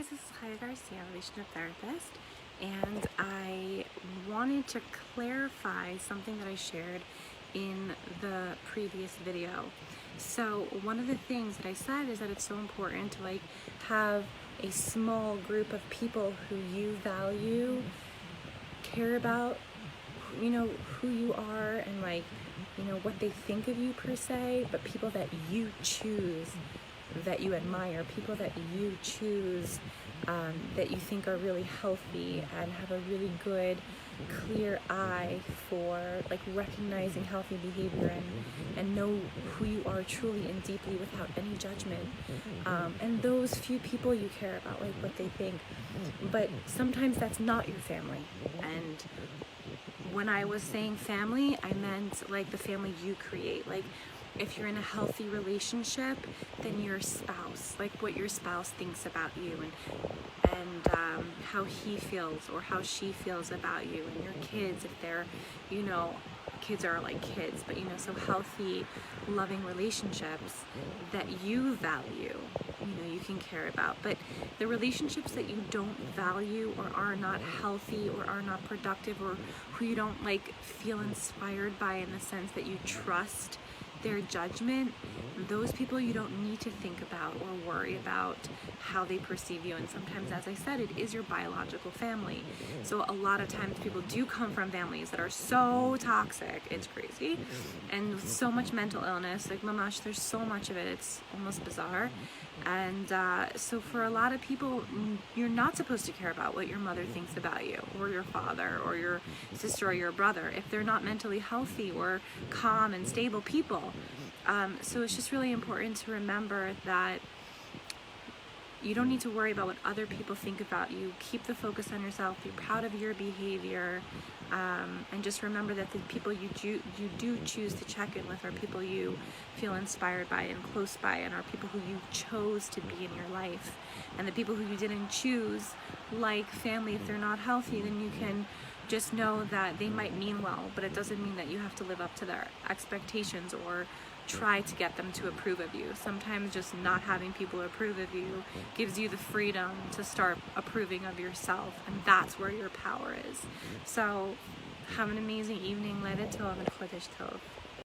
guys, this is Chaya Garcia, relationship therapist, and I wanted to clarify something that I shared in the previous video. So one of the things that I said is that it's so important to have a small group of people who you value, care about, who you are, and what they think of you per se, but people that you choose, that you admire, people that you choose, that you think are really healthy and have a really good, clear eye for recognizing healthy behavior and know who you are truly and deeply without any judgment. And those few people you care about, what they think. But sometimes that's not your family. And when I was saying family, I meant the family you create. If you're in a healthy relationship, then your spouse, what your spouse thinks about you and how he feels or how she feels about you, and your kids, if they're, kids are like kids, but so healthy, loving relationships that you value, you can care about. But the relationships that you don't value or are not healthy or are not productive, or who you don't feel inspired by in the sense that you trust their judgment, those people you don't need to think about or worry about how they perceive you. And sometimes, as I said, it is your biological family. So a lot of times people do come from families that are so toxic, it's crazy, and with so much mental illness, mamash, there's so much of it, it's almost bizarre. And so for a lot of people, you're not supposed to care about what your mother thinks about you, or your father, or your sister, or your brother, if they're not mentally healthy or calm and stable people. So it's just really important to remember that you don't need to worry about what other people think about you. Keep the focus on yourself. Be proud of your behavior, and just remember that the people you do choose to check in with are people you feel inspired by and close by, and are people who you chose to be in your life. And the people who you didn't choose, like family, if they're not healthy, then you can just know that they might mean well, but it doesn't mean that you have to live up to their expectations or try to get them to approve of you. Sometimes just not having people approve of you gives you the freedom to start approving of yourself, and that's where your power is. So have an amazing evening. Leila Tov and Chodesh Tov.